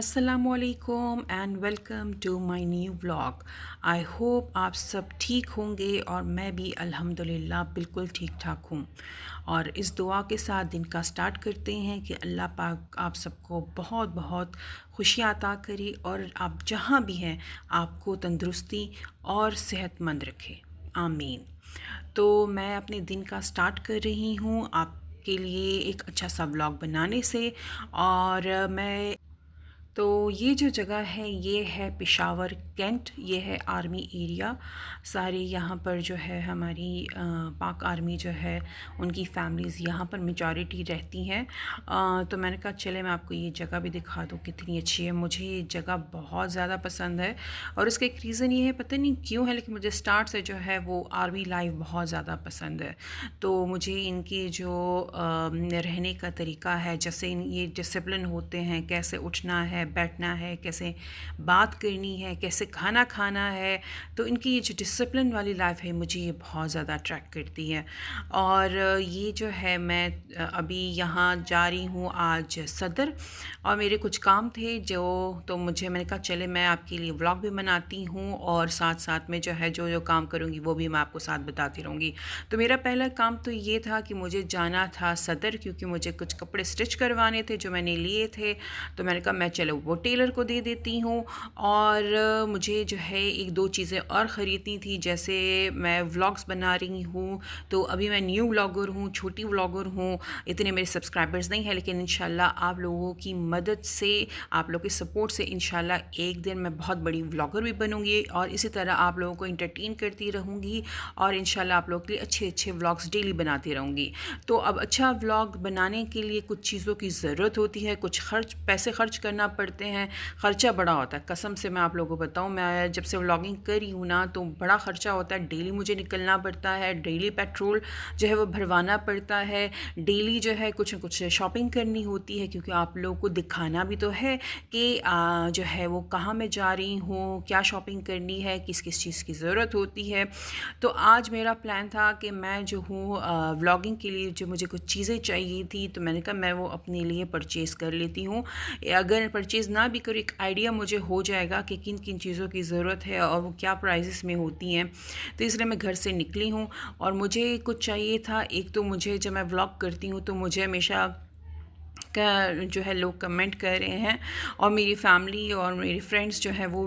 अस्सलामुअलैकुम and welcome to my new vlog. I hope आप सब ठीक होंगे और मैं भी अल्हम्दुलिल्लाह बिल्कुल ठीक ठाक हूँ। और इस दुआ के साथ दिन का स्टार्ट करते हैं कि अल्लाह पाक आप सबको बहुत बहुत खुशियाँ अता करे और आप जहाँ भी हैं आपको तंदुरुस्ती और सेहतमंद रखे, आमीन। तो मैं अपने दिन का स्टार्ट कर रही हूँ आपके लिए एक अच्छा सा व्लॉग बनाने से। और मैं तो ये जो जगह है ये है पेशावर कैंट, ये है आर्मी एरिया। सारे यहाँ पर जो है हमारी पाक आर्मी जो है उनकी फैमिलीज़ यहाँ पर मेजॉरिटी रहती हैं। तो मैंने कहा चले मैं आपको ये जगह भी दिखा दूँ कितनी अच्छी है। मुझे ये जगह बहुत ज़्यादा पसंद है और उसका एक रीज़न ये है, पता नहीं क्यों है, लेकिन मुझे स्टार्ट से जो है वो आर्मी लाइफ बहुत ज़्यादा पसंद है। तो मुझे इनकी जो रहने का तरीका है, जैसे ये डिसिप्लिन होते हैं, कैसे उठना है, बैठना है, कैसे बात करनी है, कैसे खाना खाना है, तो इनकी ये जो डिसिप्लिन वाली लाइफ है मुझे ये बहुत ज़्यादा अट्रैक्ट करती है। और ये जो है मैं अभी यहाँ जा रही हूँ आज सदर, और मेरे कुछ काम थे जो, तो मैंने कहा चले मैं आपके लिए व्लॉग भी बनाती हूँ और साथ साथ में जो है जो जो काम करूँगी वो भी मैं आपको साथ बताती रहूँगी। तो मेरा पहला काम तो ये था कि मुझे जाना था सदर, क्योंकि मुझे कुछ कपड़े स्टिच करवाने थे जो मैंने लिए थे। तो मैंने कहा मैं चलो वो टेलर को दे देती हूँ। और मुझे जो है एक दो चीज़ें और ख़रीदनी थी, जैसे मैं व्लॉग्स बना रही हूँ, तो अभी मैं न्यू व्लॉगर हूँ, छोटी व्लॉगर हूँ, इतने मेरे सब्सक्राइबर्स नहीं हैं, लेकिन इंशाल्लाह आप लोगों की मदद से, आप लोगों के सपोर्ट से इंशाल्लाह एक दिन मैं बहुत बड़ी व्लॉगर भी बनूँगी और इसी तरह आप लोगों को इंटरटेन करती रहूँगी और इंशाल्लाह आप लोगों के लिए अच्छे अच्छे व्लॉग्स डेली बनाती रहूँगी। तो अब अच्छा व्लॉग बनाने के लिए कुछ चीज़ों की ज़रूरत होती है, कुछ पैसे खर्च करना पड़ते हैं, ख़र्चा बड़ा होता है। कसम से मैं आप लोगों को बताऊं, मैं जब से व्लॉगिंग कर रही हूँ ना तो बड़ा ख़र्चा होता है। डेली मुझे निकलना पड़ता है, डेली पेट्रोल जो है वो भरवाना पड़ता है, डेली जो है कुछ न कुछ शॉपिंग करनी होती है, क्योंकि आप लोगों को दिखाना भी तो है कि जो है वो कहाँ मैं जा रही हूँ, क्या शॉपिंग करनी है, किस किस चीज़ की ज़रूरत होती है। तो आज मेरा प्लान था कि मैं जो हूँ व्लॉगिंग के लिए जो मुझे कुछ चीज़ें चाहिए थी, तो मैंने कहा मैं वो अपने लिए परचेज़ कर लेती हूँ। अगर परचेज़ ना भी करूँ, एक आइडिया मुझे हो जाएगा कि किन किन चीज़ों की ज़रूरत है और वो क्या प्राइसेस में होती हैं। तो इसलिए मैं घर से निकली हूँ और मुझे कुछ चाहिए था। एक तो मुझे, जब मैं व्लॉग करती हूँ तो मुझे हमेशा का जो है लोग कमेंट कर रहे हैं और मेरी फैमिली और मेरे फ्रेंड्स जो है वो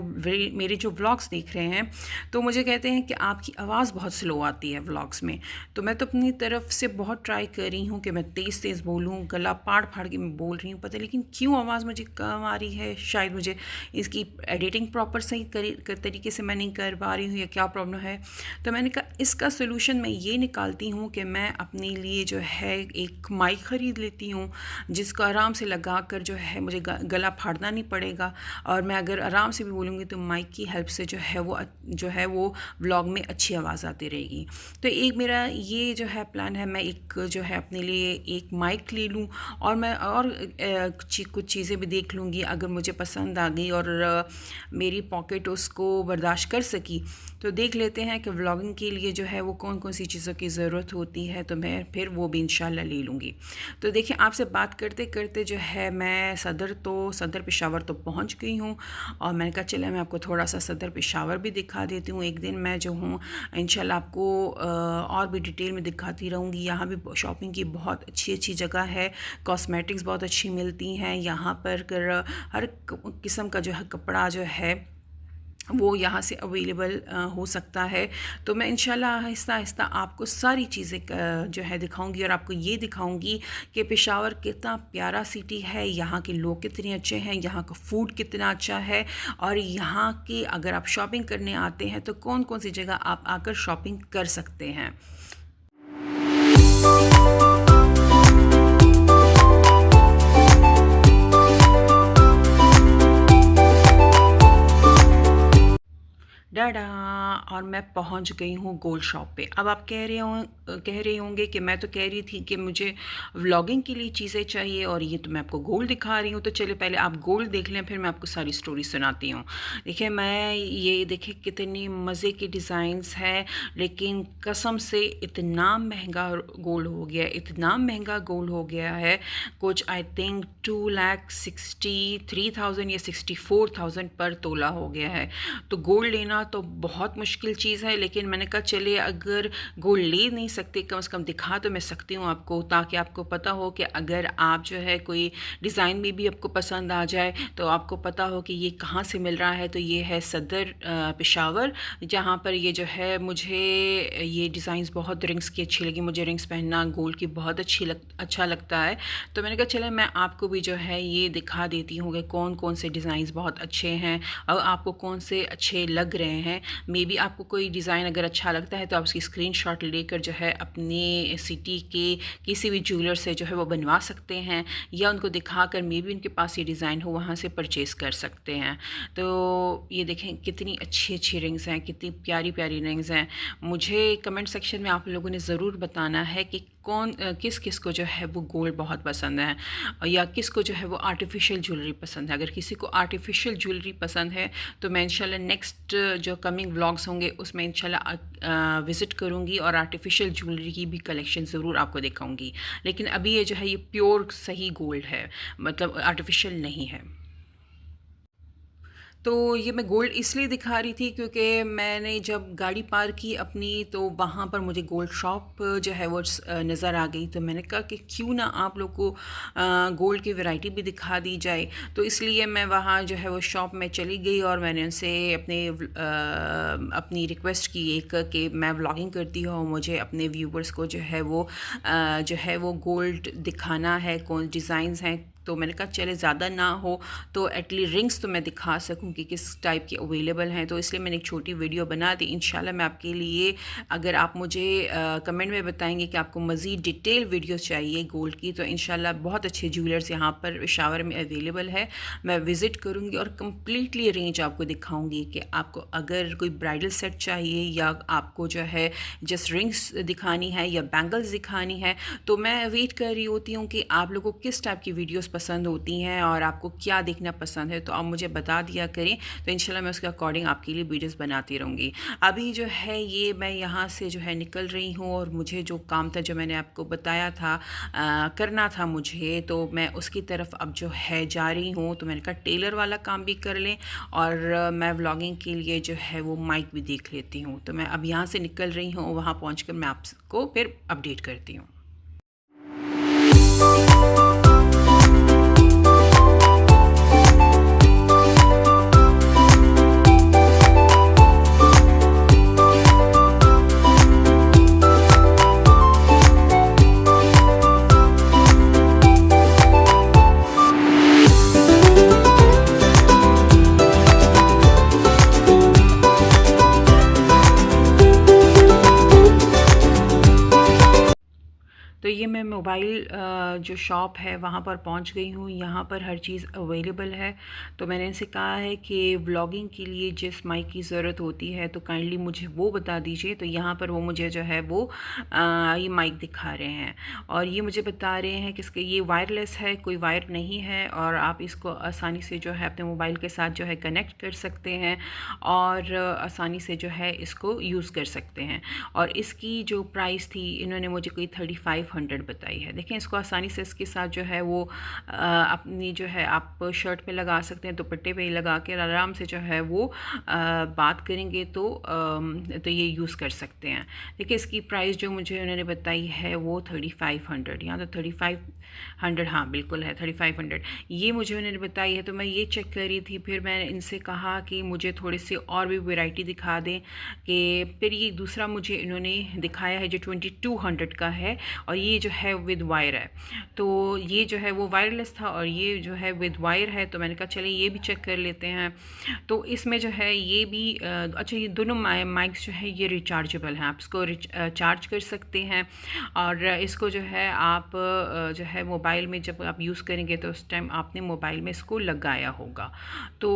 मेरे जो व्लॉग्स देख रहे हैं, तो मुझे कहते हैं कि आपकी आवाज़ बहुत स्लो आती है व्लॉग्स में। तो मैं तो अपनी तरफ से बहुत ट्राई कर रही हूँ कि मैं तेज़ तेज़ बोलूँ, गला फाड़ फाड़ के मैं बोल रही हूँ, पता लेकिन क्यों आवाज़ मुझे कम आ रही है। शायद मुझे इसकी एडिटिंग प्रॉपर सही तरीके से मैं नहीं कर पा रही हूँ या क्या प्रॉब्लम है। तो मैंने कहा इसका सोल्यूशन मैं ये निकालती हूँ कि मैं अपने लिए जो है एक माइक ख़रीद लेती हूँ, जिसको आराम से लगा कर जो है मुझे गला फाड़ना नहीं पड़ेगा, और मैं अगर आराम से भी बोलूँगी तो माइक की हेल्प से जो है वो व्लॉग में अच्छी आवाज़ आती रहेगी। तो एक मेरा ये जो है प्लान है, मैं एक जो है अपने लिए एक माइक ले लूँ और मैं और कुछ चीज़ें भी देख लूँगी। अगर मुझे पसंद आ गई और मेरी पॉकेट उसको बर्दाश्त कर सकी तो देख लेते हैं कि व्लॉगिंग के लिए जो है वो कौन कौन सी चीज़ों की ज़रूरत होती है, तो मैं फिर वो भी इंशाल्लाह ले लूँगी। तो देखिए, आपसे बात करते करते जो है मैं सदर पेशावर तो पहुंच गई हूं और मैंने कहा चले मैं आपको थोड़ा सा सदर पेशावर भी दिखा देती हूं। एक दिन मैं जो हूं इंशाल्लाह आपको और भी डिटेल में दिखाती रहूँगी। यहाँ भी शॉपिंग की बहुत अच्छी अच्छी जगह है, कॉस्मेटिक्स बहुत अच्छी मिलती हैं यहाँ पर, हर किस्म का जो है कपड़ा जो है वो यहाँ से अवेलेबल हो सकता है। तो मैं इंशाल्लाह आहिस्ता आहिस्ता आपको सारी चीज़ें जो है दिखाऊंगी और आपको ये दिखाऊंगी कि पेशावर कितना प्यारा सिटी है, यहाँ के लोग कितने अच्छे हैं, यहाँ का फूड कितना अच्छा है, और यहाँ के अगर आप शॉपिंग करने आते हैं तो कौन कौन सी जगह आप आकर शॉपिंग कर सकते हैं। डाडा। और मैं पहुंच गई हूँ गोल्ड शॉप पे। अब आप कह रहे होंगे कि मैं तो कह रही थी कि मुझे व्लॉगिंग के लिए चीज़ें चाहिए और ये तो मैं आपको गोल्ड दिखा रही हूँ। तो चलिए पहले आप गोल्ड देख लें, फिर मैं आपको सारी स्टोरी सुनाती हूँ। देखिए मैं ये देखिए कितने मज़े के डिज़ाइंस हैं, लेकिन कसम से इतना महंगा गोल्ड हो गया, इतना महंगा गोल्ड हो गया है। कुछ आई थिंक 2,63,000 या 64,000 पर तोला हो गया है। तो गोल्ड लेना तो बहुत मुश्किल चीज़ है, लेकिन मैंने कहा चलिए अगर गोल्ड ले नहीं सकते कम से कम दिखा तो मैं सकती हूँ आपको, ताकि आपको पता हो कि अगर आप जो है कोई डिज़ाइन में भी आपको पसंद आ जाए तो आपको पता हो कि ये कहाँ से मिल रहा है। तो ये है सदर पेशावर, जहाँ पर ये जो है मुझे ये डिज़ाइंस बहुत रिंग्स की अच्छी लगी। मुझे रिंग्स पहनना गोल्ड की बहुत अच्छा लगता है। तो मैंने कहा चले मैं आपको भी जो है ये दिखा देती हूँ कि कौन कौन से डिज़ाइंस बहुत अच्छे हैं और आपको कौन से अच्छे लग रहे हैं। मे बी आपको कोई डिज़ाइन अगर अच्छा लगता है तो आप उसकी स्क्रीनशॉट लेकर जो है अपने सिटी के किसी भी ज्वेलर से जो है वो बनवा सकते हैं, या उनको दिखाकर मे बी उनके पास ये डिज़ाइन हो वहाँ से परचेज़ कर सकते हैं। तो ये देखें कितनी अच्छी अच्छी रिंग्स हैं, कितनी प्यारी प्यारी रिंग्स हैं। मुझे कमेंट सेक्शन में आप लोगों ने ज़रूर बताना है कि किस किस को जो है वो गोल्ड बहुत पसंद है या किस को जो है वो आर्टिफिशियल ज्वेलरी पसंद है। अगर किसी को आर्टिफिशियल ज्वेलरी पसंद है तो मैं इंशाल्लाह नेक्स्ट जो कमिंग व्लॉग्स होंगे उसमें इंशाल्लाह विज़िट करूँगी और आर्टिफिशियल ज्वेलरी की भी कलेक्शन ज़रूर आपको दिखाऊँगी। लेकिन अभी ये जो है ये प्योर सही गोल्ड है, मतलब आर्टिफिशियल नहीं है। तो ये मैं गोल्ड इसलिए दिखा रही थी क्योंकि मैंने जब गाड़ी पार्क की अपनी तो वहाँ पर मुझे गोल्ड शॉप जो है वो नज़र आ गई। तो मैंने कहा कि क्यों ना आप लोग को गोल्ड की वैरायटी भी दिखा दी जाए। तो इसलिए मैं वहाँ जो है वो शॉप में चली गई और मैंने उनसे अपनी रिक्वेस्ट की एक कि मैं व्लॉगिंग करती हूँ, मुझे अपने व्यूवर्स को जो है वो गोल्ड दिखाना है, कौन डिज़ाइंस हैं। तो मैंने कहा चले ज़्यादा ना हो तो एटलीस्ट रिंग्स तो मैं दिखा सकूं कि किस टाइप की अवेलेबल हैं। तो इसलिए मैंने एक छोटी वीडियो बना दी। इंशाल्लाह मैं आपके लिए, अगर आप मुझे कमेंट में बताएंगे कि आपको मज़ीद डिटेल वीडियो चाहिए गोल्ड की, तो इंशाल्लाह बहुत अच्छे ज्वेलर्स यहाँ पर पेशावर में अवेलेबल है। मैं विज़िट करूँगी और कम्प्लीटली रेंज आपको दिखाऊँगी कि आपको अगर कोई ब्राइडल सेट चाहिए या आपको जो है जस्ट रिंग्स दिखानी है या बैंगल्स दिखानी है, तो मैं वेट कर रही होती हूँ कि आप लोगों को किस टाइप की वीडियोस पसंद होती हैं और आपको क्या देखना पसंद है। तो आप मुझे बता दिया करें, तो इंशाल्लाह मैं उसके अकॉर्डिंग आपके लिए वीडियोस बनाती रहूँगी। अभी जो है ये मैं यहाँ से जो है निकल रही हूँ और मुझे जो काम था जो मैंने आपको बताया था करना था मुझे, तो मैं उसकी तरफ अब जो है जा रही हूँ। तो मैंने कहा टेलर वाला काम भी कर लें और मैं व्लॉगिंग के लिए जो है वो माइक भी देख लेती हूँ। तो मैं अब यहाँ से निकल रही हूँ, वहाँ पहुँच कर मैं आपको फिर अपडेट करती हूँ। तो ये मैं मोबाइल जो शॉप है वहाँ पर पहुँच गई हूँ। यहाँ पर हर चीज़ अवेलेबल है। तो मैंने इनसे कहा है कि व्लॉगिंग के लिए जिस माइक की ज़रूरत होती है तो काइंडली मुझे वो बता दीजिए। तो यहाँ पर वो मुझे जो है वो ये माइक दिखा रहे हैं और ये मुझे बता रहे हैं कि इसके ये वायरलेस है, कोई वायर नहीं है और आप इसको आसानी से जो है अपने मोबाइल के साथ जो है कनेक्ट कर सकते हैं और आसानी से जो है इसको यूज़ कर सकते हैं। और इसकी जो प्राइस थी इन्होंने मुझे कोई 3500 बताई है। देखें इसको आसानी से इसके साथ जो है वो अपनी जो है आप शर्ट पे लगा सकते हैं, दुपट्टे पे लगा के आराम से जो है वो बात करेंगे तो ये यूज़ कर सकते हैं। देखिए इसकी प्राइस जो मुझे उन्होंने बताई है वो 3500, यहाँ तो 3500, हाँ बिल्कुल है 3500 ये मुझे उन्होंने बताई है। तो मैं ये चेक कर रही थी, फिर मैंने इनसे कहा कि मुझे थोड़ी सी और भी वैरायटी दिखा दें। कि फिर ये दूसरा मुझे इन्होंने दिखाया है जो 2200 का है और ये ये जो है विद वायर है। तो ये जो है वो वायरलेस था और ये जो है विद वायर है। तो मैंने कहा चलिए ये भी चेक कर लेते हैं। तो इसमें जो है ये भी अच्छा, ये दोनों माइक्स जो है ये रिचार्जेबल हैं, आप इसको चार्ज कर सकते हैं। और इसको जो है आप जो है मोबाइल में जब आप यूज़ करेंगे तो उस टाइम आपने मोबाइल में इसको लगाया होगा। तो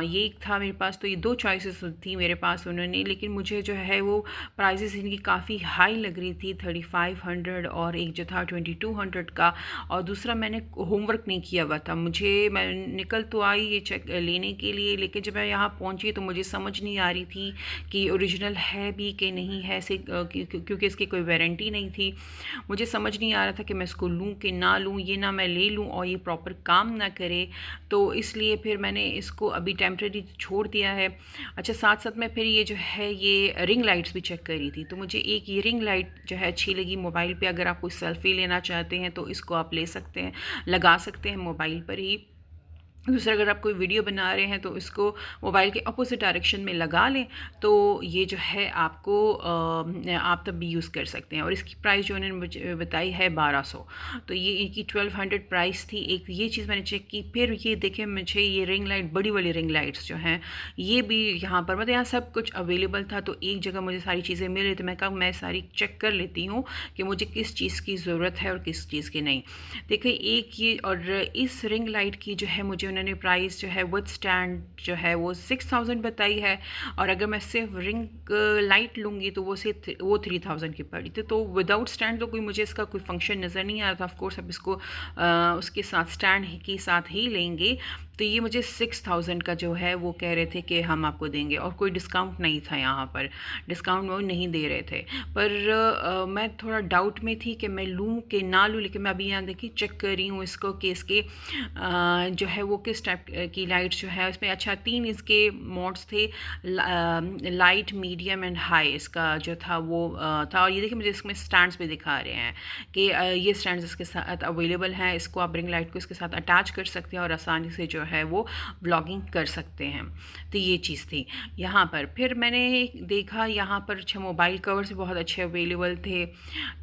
ये एक था मेरे पास। तो ये दो चॉइसेस थी मेरे पास उन्होंने, लेकिन मुझे जो है वो प्राइसेस इनकी काफ़ी हाई लग रही थी, 3500 और एक जो था 2200 का। और दूसरा मैंने होमवर्क नहीं किया हुआ था, मैं निकल तो आई ये चेक लेने के लिए, लेकिन जब मैं यहाँ पहुँची तो मुझे समझ नहीं आ रही थी कि ओरिजिनल है भी कि नहीं है, से क्योंकि इसकी कोई वारंटी नहीं थी। मुझे समझ नहीं आ रहा था कि मैं इसको लूँ कि ना लूँ, ये ना मैं ले लूँ और ये प्रॉपर काम ना करे। तो इसलिए फिर मैंने इसको अभी टेम्प्रेरी छोड़ दिया है। अच्छा, साथ साथ में फिर ये जो है ये रिंग लाइट्स भी चेक करी थी। तो मुझे एक ये रिंग लाइट जो है अच्छी लगी मोबाइल पे। अगर आप कोई सेल्फ़ी लेना चाहते हैं तो इसको आप ले सकते हैं, लगा सकते हैं मोबाइल पर ही। दूसरा, अगर आप कोई वीडियो बना रहे हैं तो इसको मोबाइल के अपोजिट डायरेक्शन में लगा लें तो ये जो है आपको आप तब भी यूज़ कर सकते हैं। और इसकी प्राइस जो उन्होंने मुझे बताई है 1200। तो ये इनकी 1200 प्राइस थी। एक ये चीज़ मैंने चेक की। फिर ये देखें, मुझे ये रिंग लाइट, बड़ी वाली रिंग लाइट्स जो हैं ये भी यहाँ पर, मतलब यहाँ सब कुछ अवेलेबल था। तो एक जगह मुझे सारी चीज़ें मिल रही थी। मैं कहा मैं सारी चेक कर लेती हूँ कि मुझे किस चीज़ की ज़रूरत है और किस चीज़ की नहीं। देखिए, एक ये, और इस रिंग लाइट की जो है मुझे उन्होंने प्राइस जो है विद स्टैंड जो है वो 6000 बताई है। और अगर मैं सिर्फ रिंग लाइट लूँगी तो वो 3000 की पड़ी थी। तो विदाउट स्टैंड तो कोई मुझे इसका कोई फंक्शन नज़र नहीं आ रहा था। ऑफ कोर्स अब इसको उसके साथ स्टैंड के साथ ही लेंगे। तो ये मुझे 6000 का जो है वो कह रहे थे कि हम आपको देंगे, और कोई डिस्काउंट नहीं था यहाँ पर, डिस्काउंट वो नहीं दे रहे थे। पर मैं थोड़ा डाउट में थी कि मैं लूँ कि ना लूँ। लेकिन मैं अभी यहाँ देखिए चेक कर रही हूँ इसको कि इसके जो है वो किस टाइप की लाइट्स जो है इसमें। अच्छा, 3 इसके मोड्स थे, लाइट, मीडियम एंड हाई इसका जो था वो था। और ये देखिए मुझे इसमें स्टैंड्स भी दिखा रहे हैं कि ये स्टैंड्स इसके साथ अवेलेबल हैं। इसको आप रिंग लाइट को इसके साथ अटैच कर सकते हैं और आसानी से जो है वो व्लॉगिंग कर सकते हैं। तो ये चीज़ थी यहाँ पर। फिर मैंने देखा यहाँ पर अच्छा मोबाइल कवर्स भी बहुत अच्छे अवेलेबल थे।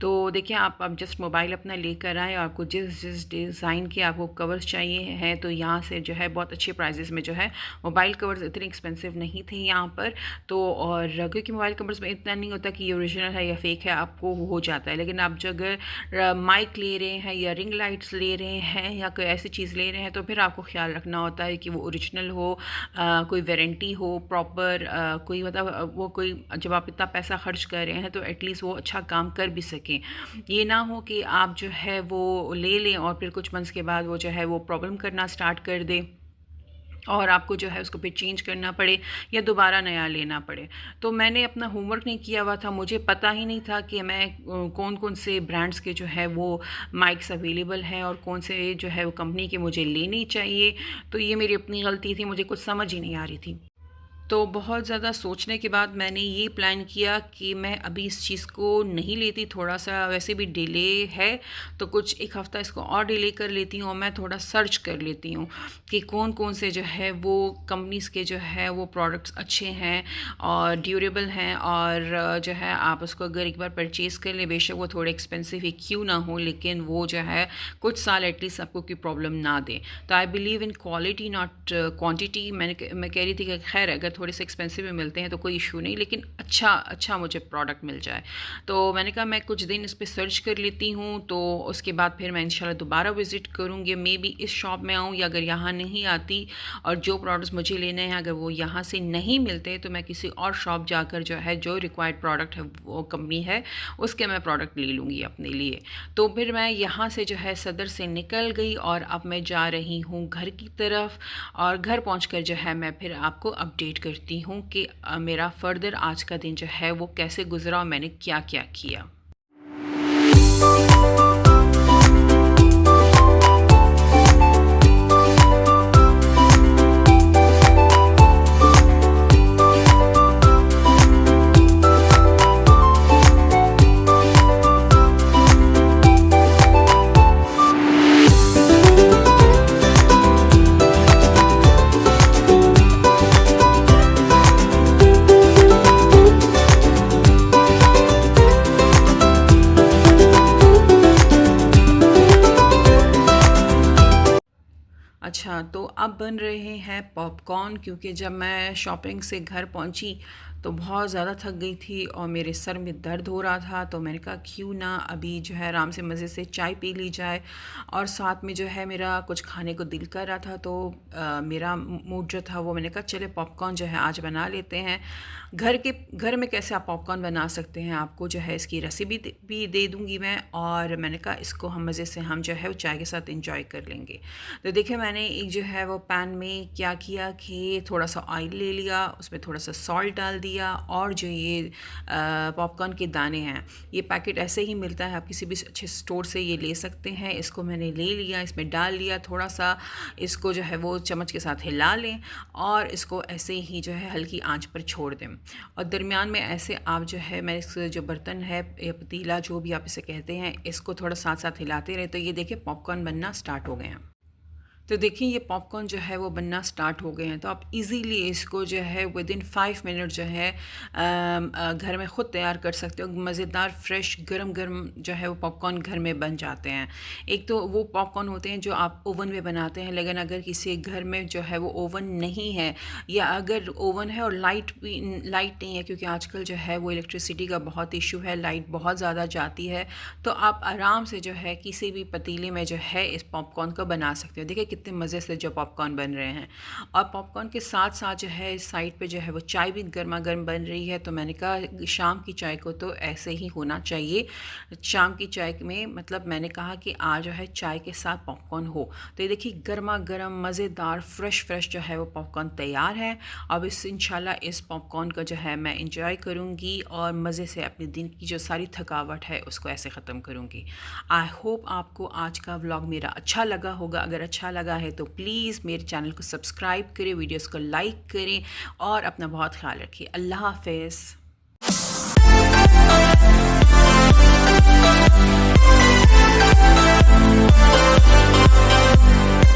तो देखिए, आप जस्ट मोबाइल अपना लेकर आए और आपको जिस डिज़ाइन के आपको कवर्स चाहिए हैं तो यहाँ से जो है बहुत अच्छे प्राइजेस में जो है मोबाइल कवर्स इतने एक्सपेंसिव नहीं थे यहाँ पर। तो और क्योंकि मोबाइल कवर्स में इतना नहीं होता कि ये ओरिजिनल है या फेक है, आपको हो जाता है। लेकिन आप जो अगर माइक ले रहे हैं या रिंग लाइट्स ले रहे हैं या कोई ऐसी चीज़ ले रहे हैं तो फिर आपको ख्याल रखना होता है कि वो ओरिजिनल हो, कोई वारंटी हो प्रॉपर, कोई मतलब वो कोई, जब आप इतना पैसा खर्च कर रहे हैं तो एटलीस्ट वो अच्छा काम कर भी सकें। ये ना हो कि आप जो है वो ले लें और फिर कुछ मंथ्स के बाद वो जो है वो प्रॉब्लम करना स्टार्ट कर दे और आपको जो है उसको फिर चेंज करना पड़े या दोबारा नया लेना पड़े। तो मैंने अपना होमवर्क नहीं किया हुआ था, मुझे पता ही नहीं था कि मैं कौन कौन से ब्रांड्स के जो है वो माइक्स अवेलेबल हैं और कौन से जो है वो कंपनी के मुझे लेने चाहिए। तो ये मेरी अपनी गलती थी, मुझे कुछ समझ ही नहीं आ रही थी। तो बहुत ज़्यादा सोचने के बाद मैंने ये प्लान किया कि मैं अभी इस चीज़ को नहीं लेती। थोड़ा सा वैसे भी डिले है तो कुछ एक हफ़्ता इसको और डिले कर लेती हूँ और मैं थोड़ा सर्च कर लेती हूँ कि कौन कौन से जो है वो कंपनीज़ के जो है वो प्रोडक्ट्स अच्छे हैं और ड्यूरेबल हैं और जो है आप उसको अगर एक बार परचेज़ कर लें, बेशक वो थोड़े एक्सपेंसिव ही क्यों ना हो, लेकिन वो जो है कुछ साल एटलीस्ट आपको कोई प्रॉब्लम ना दे। तो I believe in quality not quantity. मैं कह रही थी कि खैर अगर थोड़े से एक्सपेंसिव में मिलते हैं तो कोई इशू नहीं, लेकिन अच्छा मुझे प्रोडक्ट मिल जाए। तो मैंने कहा मैं कुछ दिन इस पर सर्च कर लेती हूँ, तो उसके बाद फिर मैं इंशाल्लाह दोबारा विज़िट करूँगी। मे बी इस शॉप में आऊँ या अगर यहाँ नहीं आती और जो प्रोडक्ट्स मुझे लेने हैं अगर वो यहाँ से नहीं मिलते तो मैं किसी और शॉप जाकर जो है जो रिक्वायर्ड प्रोडक्ट है वो कंपनी है उसके मैं प्रोडक्ट ले लूँगी अपने लिए। तो फिर मैं यहाँ से जो है सदर से निकल गई और अब मैं जा रही हूँ घर की तरफ और घर पहुँच जो है मैं फिर आपको अपडेट करती हूँ कि मेरा फर्दर आज का दिन जो है वो कैसे गुजरा और मैंने क्या क्या किया। तो अब बन रहे हैं पॉपकॉर्न, क्योंकि जब मैं शॉपिंग से घर पहुंची तो बहुत ज़्यादा थक गई थी और मेरे सर में दर्द हो रहा था। तो मैंने कहा क्यों ना अभी जो है आराम से मज़े से चाय पी ली जाए, और साथ में जो है मेरा कुछ खाने को दिल कर रहा था। तो मेरा मूड जो था वो, मैंने कहा चले पॉपकॉर्न जो है आज बना लेते हैं। घर में कैसे आप पॉपकॉर्न बना सकते हैं, आपको जो है इसकी रेसिपी भी दे दूँगी मैं। और मैंने कहा इसको हम मज़े से हम जो है वो चाय के साथ इंजॉय कर लेंगे। तो देखिए मैंने एक जो है वो पैन में क्या किया कि थोड़ा सा ऑयल ले लिया, उसमें थोड़ा सा सॉल्ट डाल दिया, और जो ये पॉपकॉर्न के दाने हैं, ये पैकेट ऐसे ही मिलता है, आप किसी भी अच्छे स्टोर से ये ले सकते हैं। इसको मैंने ले लिया, इसमें डाल लिया थोड़ा सा, इसको जो है वो चम्मच के साथ हिला लें और इसको ऐसे ही जो है हल्की आंच पर छोड़ दें। और दरमियान में ऐसे आप जो है, मैं इस जो बर्तन है या पतीला जो भी आप इसे कहते हैं, इसको थोड़ा साथ साथ हिलाते रहे। तो ये देखिए पॉपकॉर्न बनना स्टार्ट हो गए हैं। तो देखिए ये पॉपकॉर्न जो है वो बनना स्टार्ट हो गए हैं। तो आप इजीली इसको जो है विदिन 5 मिनट जो है घर में ख़ुद तैयार कर सकते हो। मज़ेदार फ्रेश गरम गरम जो है वो पॉपकॉर्न घर में बन जाते हैं। एक तो वो पॉपकॉर्न होते हैं जो आप ओवन में बनाते हैं, लेकिन अगर किसी घर में जो है वो ओवन नहीं है, या अगर ओवन है और लाइट नहीं है, क्योंकि आजकल जो है वो इलेक्ट्रिसिटी का बहुत इशू है, लाइट बहुत ज़्यादा जाती है, तो आप आराम से जो है किसी भी पतीले में जो है इस पॉपकॉर्न को बना सकते हो। देखिए कितने मज़े से जो पॉपकॉर्न बन रहे हैं। और पॉपकॉर्न के साथ साथ जो है इस साइड पे जो है वो चाय भी गर्मा गर्म बन रही है। तो मैंने कहा शाम की चाय को तो ऐसे ही होना चाहिए। शाम की चाय में मतलब मैंने कहा कि आज जो है चाय के साथ पॉपकॉर्न हो। तो ये देखिए गर्मा गर्म मज़ेदार फ्रेश जो है वो पॉपकॉर्न तैयार है। अब इंशाल्लाह इस पॉपकॉर्न का जो है मैं इंजॉय करूँगी और मज़े से अपने दिन की जो सारी थकावट है उसको ऐसे ख़त्म करूँगी। आई होप आपको आज का व्लॉग मेरा अच्छा लगा होगा। अगर अच्छा लगा है तो प्लीज़ मेरे चैनल को सब्सक्राइब करें, वीडियोस को लाइक करें और अपना बहुत ख्याल रखिए। अल्लाह हाफ़िज़।